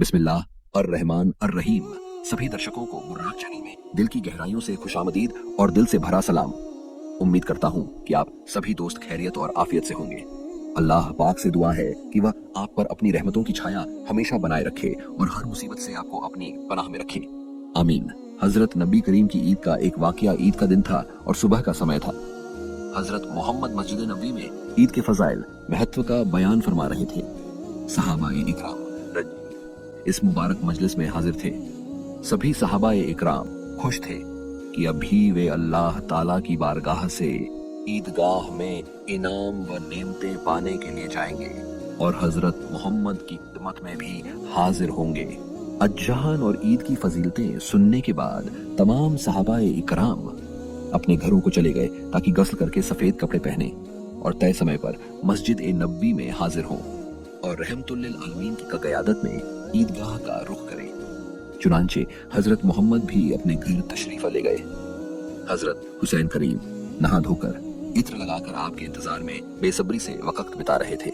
बिस्मिल्लाह और रहमान और रहीम। सभी दर्शकों को बुर्राक चैनल में दिल की गहराइयों से खुशामदीद और दिल से भरा सलाम। उम्मीद करता हूँ कि आप सभी दोस्त खैरियत और आफियत से होंगे। अल्लाह पाक से दुआ है कि वह आप पर अपनी रहमतों की छाया हमेशा बनाए रखे और हर मुसीबत से आपको अपनी पनाह में रखे, आमीन। हजरत नबी करीम की ईद का एक वाकया ईद का दिन था और सुबह का समय था। हजरत मोहम्मद मस्जिद नबी में ईद के फजाइल महत्व का बयान फरमा रहे थे। सहाबाए इकराम इस मुबारक मजलिस में हाजिर थे। सभी सहाबाए इकराम खुश थे कि अभी वे अल्लाह ताला की बारगाह से ईदगाह में इनाम व नेमतें पाने के लिए जाएंगे और हजरत मोहम्मद की खिदमत में भी हाजिर होंगे। अज्जान और ईद की फजीलतें सुनने के बाद तमाम सहाबाए इकराम अपने घरों को चले गए ताकि गस्ल करके सफेद कपड़े पहने और तय समय पर मस्जिद ए नबी में हाजिर हों और रहमतुल लिल आलमीन की क़यादत में ईदगाह का रुख करें। चुनांचे हजरत मोहम्मद भी अपने घर तशरीफ ले गए। हजरत हुसैन करीम नहा धोकर इत्र लगाकर आपके इंतजार में बेसब्री से वक्त बिता रहे थे।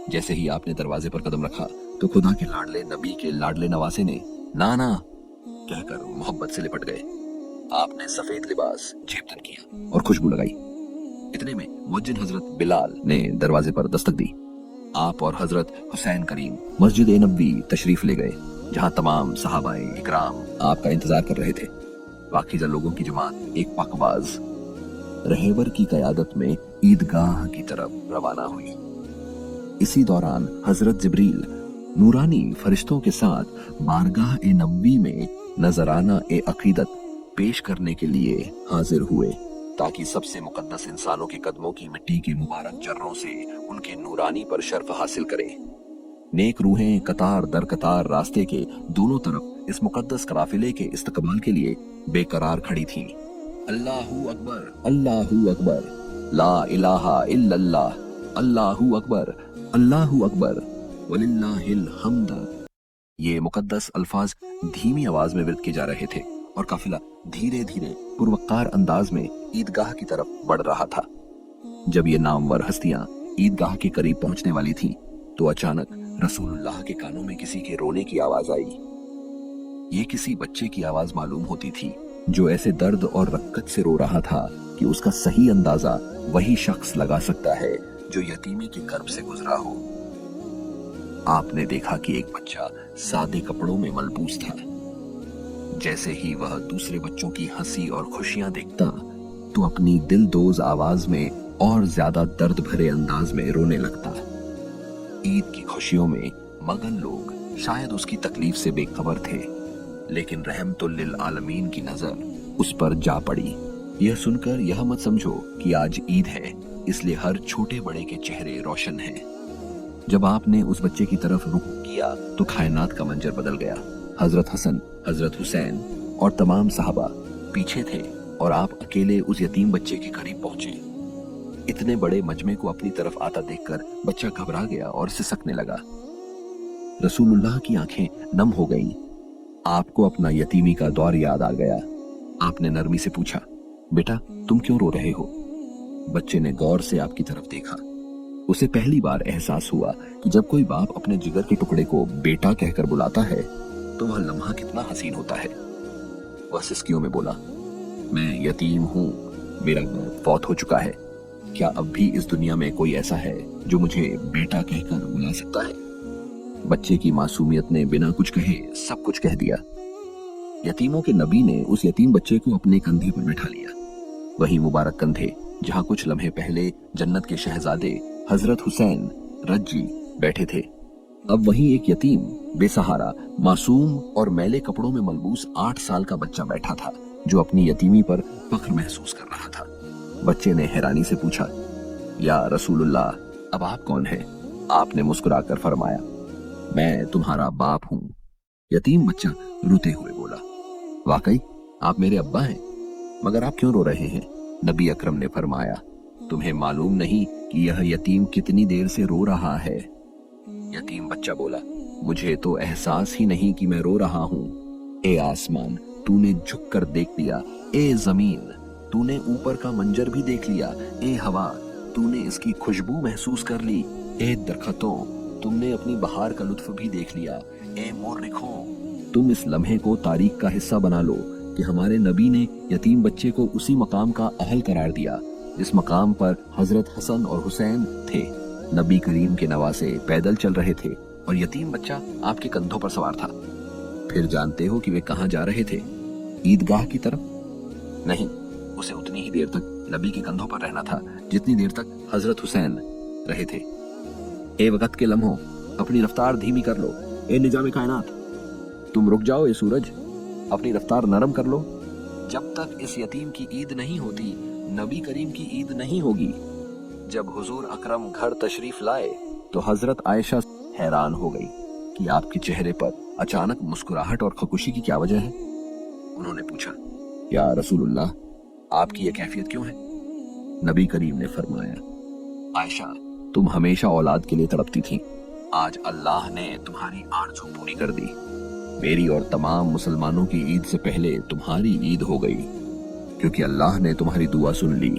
जैसे ही आपने दरवाजे पर कदम रखा तो खुदा के लाडले नबी के लाडले नवासे ने नाना कहकर मोहब्बत से लिपट गए। आपने सफेद लिबास जेबतन किया और खुशबू लगाई। इतने में मुअज्जिन हजरत बिलाल ने दरवाजे पर दस्तक दी। आप और हजरत हुसैन करीम मस्जिद ए नबी तशरीफ ले गए जहां तमाम सहाबाए इकराम आपका इंतजार कर रहे थे। पाकीज़ा लोगों की जमात एक पाकबाज रहबर की क़यादत में ईदगाह की तरफ रवाना हुई। इसी दौरान हजरत जिब्रील नूरानी फरिश्तों के साथ बारगाह ए नबी में नजराना ए अकीदत पेश करने के लिए हाजिर हुए ताकि सबसे मुकद्दस इंसानों के कदमों की मिट्टी के मुबारक जर्रों से उनके नूरानी पर शर्फ हासिल करें। नेक रूहें कतार दर कतार रास्ते के दोनों तरफ इस मुकद्दस काफिले के इस्तकबाल के लिए बेकरार खड़ी थीं। अल्लाहू अकबर, अल्लाहू अकबर, ला इलाहा इल्लल्लाह, अल्लाहू अकबर, अल्लाहू अकबर, वलिल्लाहिल हम्द। ये मुकद्दस अल्फाज धीमी आवाज में विर्द किए जा रहे थे और काफिला धीरे धीरे पुरवक्कार अंदाज में ईदगाह की तरफ बढ़ रहा था। जब ये नामवर हस्तियां ईदगाह के करीब पहुंचने वाली थीं, तो अचानक रसूलुल्लाह के कानों में किसी के रोने की आवाज आई। ये किसी बच्चे की आवाज मालूम होती थी जो ऐसे दर्द और रक्कत से रो रहा था कि उसका सही अंदाजा वही शख्स लगा सकता है जो यतीमी के कर्ब से गुजरा हो। आपने देखा कि एक बच्चा सादे कपड़ों में मलबूस था। जैसे ही वह दूसरे बच्चों की हंसी और खुशियां देखता तो अपनी दिलदोज आवाज में और ज्यादा दर्द भरे अंदाज में रोने लगता। ईद की खुशियों में मगन लोग शायद उसकी तकलीफ से बेखबर थे, लेकिन रहमतुल लिल आलमीन की नजर उस पर जा पड़ी। यह सुनकर यह मत समझो कि आज ईद है इसलिए हर छोटे बड़े के चेहरे रोशन हैं। जब आपने उस बच्चे की तरफ रुख किया तो कायनात का मंजर बदल गया। हजरत हसन, हजरत हुसैन और तमाम सहाबा पीछे थे और आप अकेले उस यतीम बच्चे के करीब पहुंचे। इतने बड़े मजमे को अपनी तरफ आता देखकर बच्चा घबरा गया और सिसकने लगा। रसूलुल्लाह की आंखें नम हो गईं। आपको अपना यतीमी का दौर याद आ गया। आपने नरमी से पूछा, बेटा तुम क्यों रो रहे हो? बच्चे ने गौर से आपकी तरफ देखा। उसे पहली बार एहसास हुआ कि जब कोई बाप अपने जिगर के टुकड़े को बेटा कहकर बुलाता है तो वह लम्हा कितना हसीन होता है। वह सिसकियों में बोला, मैं यतीम हूँ, मेरा बाप फौत हो चुका है। क्या अब भी इस दुनिया में कोई ऐसा है जो मुझे बेटा कहकर बुला सकता है? बच्चे की मासूमियत ने बिना कुछ कहे सब कुछ कह दिया। यतीमों के नबी ने उस यतीम बच्चे को अपने कंधे पर बैठा लिया। वही मुबारक कंधे जहाँ कुछ लम्हे पहले जन्नत के शहजादे हजरत हुसैन रज्जी बैठे थे, अब वहीं एक यतीम बेसहारा मासूम और मैले कपड़ों में मलबूस 8 साल का बच्चा बैठा था जो अपनी यतीमी पर फख्र महसूस कर रहा था। बच्चे ने हैरानी से पूछा, या रसूलुल्लाह अब आप कौन हैं? आपने मुस्कुराकर फरमाया, मैं तुम्हारा बाप हूँ। यतीम बच्चा रोते हुए बोला, वाकई आप मेरे अब्बा हैं, मगर आप क्यों रो रहे हैं? नबी अकरम ने फरमाया, तुम्हें मालूम नहीं कि यह यतीम कितनी देर से रो रहा है। यतीम बच्चा बोला, मुझे तो एहसास ही नहीं कि मैं रो रहा हूँ। ए आसमान तूने झुक कर देख लिया, ए जमीन तूने ऊपर का मंजर भी देख लिया, ए हवा तूने इसकी खुशबू महसूस कर ली, ए दरख्तों तुमने अपनी बहार का लुत्फ भी देख लिया। ए मोर्रिखों, तुम इस लम्हे को तारीख का हिस्सा बना लो कि हमारे नबी ने यतीम बच्चे को उसी मकाम का अहल करार दिया जिस मकाम पर हजरत हसन और हुसैन थे। नबी करीम के नवासे पैदल चल रहे थे और यतीम बच्चा आपके कंधों पर सवार था। फिर जानते हो कि वे कहाँ जा रहे थे? ईदगाह की तरफ? नहीं, उसे उतनी ही देर तक नबी के कंधों पर रहना था जितनी देर तक हजरत हुसैन रहे थे। ए वक्त के लम्हों, अपनी रफ्तार धीमी कर लो। ए निजाम कायनात, तुम रुक जाओ। ए सूरज, अपनी रफ्तार नरम कर लो। जब तक इस यतीम की ईद नहीं होती, नबी करीम की ईद नहीं होगी। जब हुजूर अकरम घर तशरीफ लाए तो हजरत आयशा हैरान हो गई कि आपके चेहरे पर अचानक मुस्कुराहट और खुशी की क्या वजह है। उन्होंने पूछा, या रसूलुल्लाह, आपकी यह कैफियत क्यों है? नबी करीम ने फरमाया, आयशा, तुम हमेशा औलाद के लिए तड़पती थी। आज अल्लाह ने तुम्हारी आरज़ू पूरी कर दी। मेरी और तमाम मुसलमानों की ईद से पहले तुम्हारी ईद हो गई, क्योंकि अल्लाह ने तुम्हारी दुआ सुन ली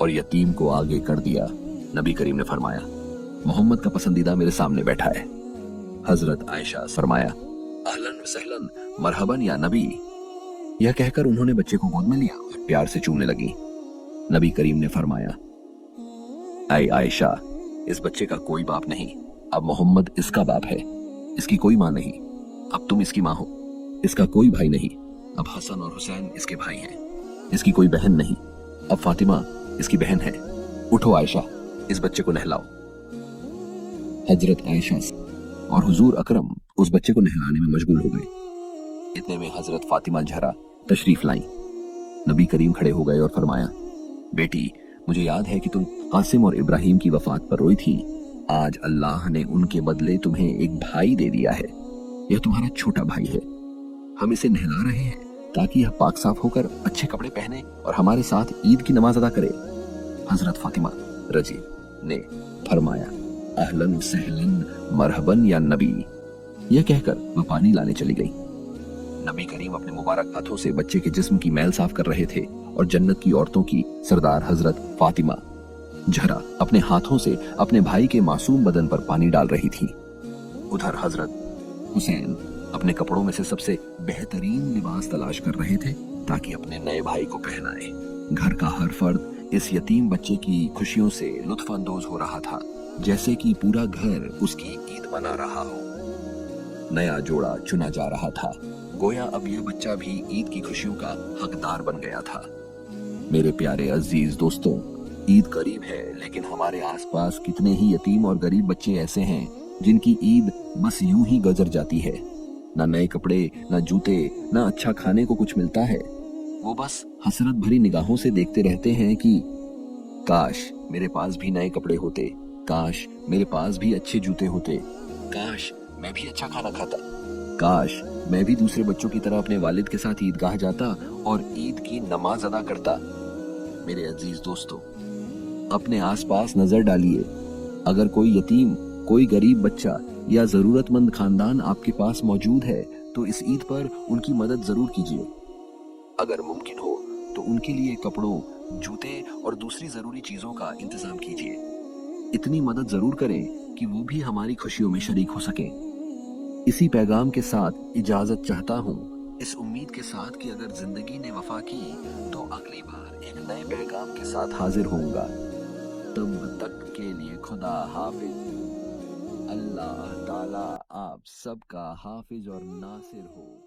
और यतीम को आगे कर दिया। नबी करीम ने फरमाया, मोहम्मद का पसंदीदा मेरे सामने बैठा है। हजरत आयशा फरमाया, अहलन व सहलन, मरहबन या नबी। यह कहकर उन्होंने बच्चे को गोद में लिया और प्यार से चूमने लगी। नबी करीम ने फरमाया, ऐ आयशा, इस बच्चे का कोई बाप नहीं, अब मोहम्मद इसका बाप है। इसकी कोई माँ नहीं, अब तुम इसकी माँ हो। इसका कोई भाई नहीं, अब हसन और हुसैन इसके भाई हैं। इसकी कोई बहन नहीं, अब फातिमा इसकी बहन है। उठो आयशा, इस बच्चे को नहलाओ। हजरत आयशा और हुजूर अकरम उस बच्चे को नहलाने में मशगूल हो गए। इतने में हजरत फातिमा जहरा तशरीफ लाई। नबी करीम खड़े हो गए और फरमाया, बेटी, मुझे याद है कि तुम कासिम और इब्राहिम की वफात पर रोई थी। आज अल्लाह ने उनके बदले तुम्हें एक भाई दे दिया है। यह तुम्हारा छोटा भाई है। हम इसे नहला रहे हैं ताकि यह पाक साफ होकर अच्छे कपड़े पहने और हमारे साथ ईद की नमाज अदा करे। हजरत फातिमा रजी ने फरमाया, अहलन सहलन मरहबन या नबी। यह कहकर वह पानी लाने चली गई। नबी करीम अपने मुबारक हाथों से बच्चे के जिस्म की मैल साफ कर रहे थे और जन्नत की औरतों की सरदार हजरत फातिमा जहरा अपने हाथों से अपने भाई के मासूम बदन पर पानी डाल रही थी। उधर हजरत हुसैन अपने कपड़ों में से सबसे बेहतरीन लिबास तलाश कर रहे थे ताकि अपने नए भाई को पहनाए। घर का हर फर्द इस यतीम बच्चे की खुशियों से लुत्फ अंदोज हो रहा था, जैसे कि पूरा घर उसकी ईद मना रहा हो। नया जोड़ा चुना जा रहा था, गोया अब यह बच्चा भी ईद की खुशियों का हकदार बन गया था। मेरे प्यारे अजीज दोस्तों, ईद करीब है, लेकिन हमारे आसपास कितने ही यतीम और गरीब बच्चे ऐसे हैं जिनकी ईद बस यूं ही गुजर जाती है। ना नए कपड़े, ना जूते, ना अच्छा खाने को कुछ मिलता है। वो बस हसरत भरी निगाहों से देखते रहते हैं कि काश मेरे पास भी नए कपड़े होते, काश मेरे पास भी अच्छे जूते होते, काश मैं भी अच्छा खाना खाता, काश मैं भी दूसरे बच्चों की तरह अपने वालिद के साथ ईदगाह जाता और ईद की नमाज अदा करता। मेरे अजीज दोस्तों, अपने आसपास नजर डालिए। अगर कोई यतीम, कोई गरीब बच्चा या जरूरतमंद खानदान आपके पास मौजूद है तो इस ईद पर उनकी मदद जरूर कीजिए। अगर मुमकिन हो तो उनके लिए कपड़ों, जूते और दूसरी जरूरी चीजों का इंतजाम कीजिए। इतनी मदद जरूर करें कि वो भी हमारी खुशियों में शरीक हो सके। इसी पैगाम के साथ इजाजत चाहता हूँ, इस उम्मीद के साथ कि अगर जिंदगी ने वफा की तो अगली बार एक नए पैगाम के साथ हाजिर होऊंगा। तब तक के लिए खुदा हाफिज। अल्लाह ताला आप सबका हाफिज और नासिर हो।